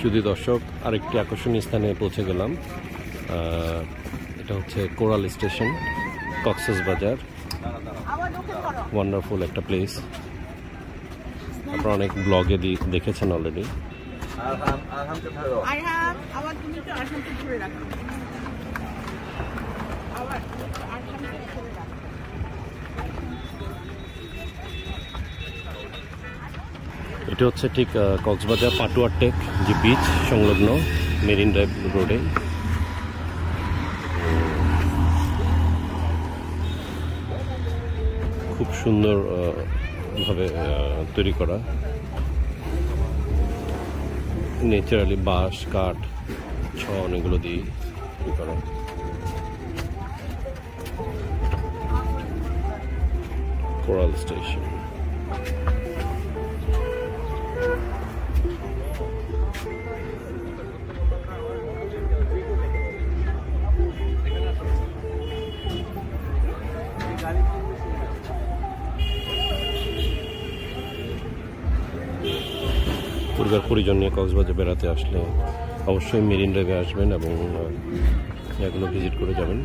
সুধী দর্শক, আরেকটি আকর্ষণীয় স্থানে পৌঁছে গেলাম। এটা হচ্ছে কোরাল স্টেশন, কক্সবাজার। ওয়ান্ডারফুল একটা প্লেস, আপনারা অনেক ব্লগে দেখেছেন অলরেডি। এটা হচ্ছে ঠিক কক্সবাজার পাটুয়ার টেক যে বিচ সংলগ্ন মেরিন ড্রাইভ রোডে। খুব সুন্দর ভাবে তৈরি করা, ন্যাচারালি বাঁশ কাঠ ছন এগুলো দিয়ে তৈরি করা। Coral station. পরিবার পরিজন নিয়ে কক্সবাজার বেড়াতে আসলে অবশ্যই মেরিন ড্রাইভে আসবেন এবং এগুলো ভিজিট করে যাবেন।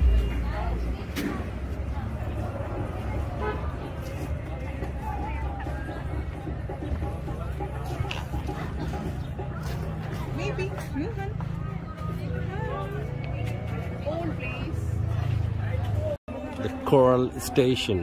The Coral Station.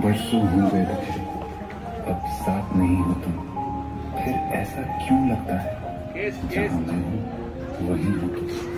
बरसों हो गए थे, अब साथ नहीं हो तुम, फिर ऐसा क्यों लगता है? जहाँ मैं हूँ वहीं हो तुम।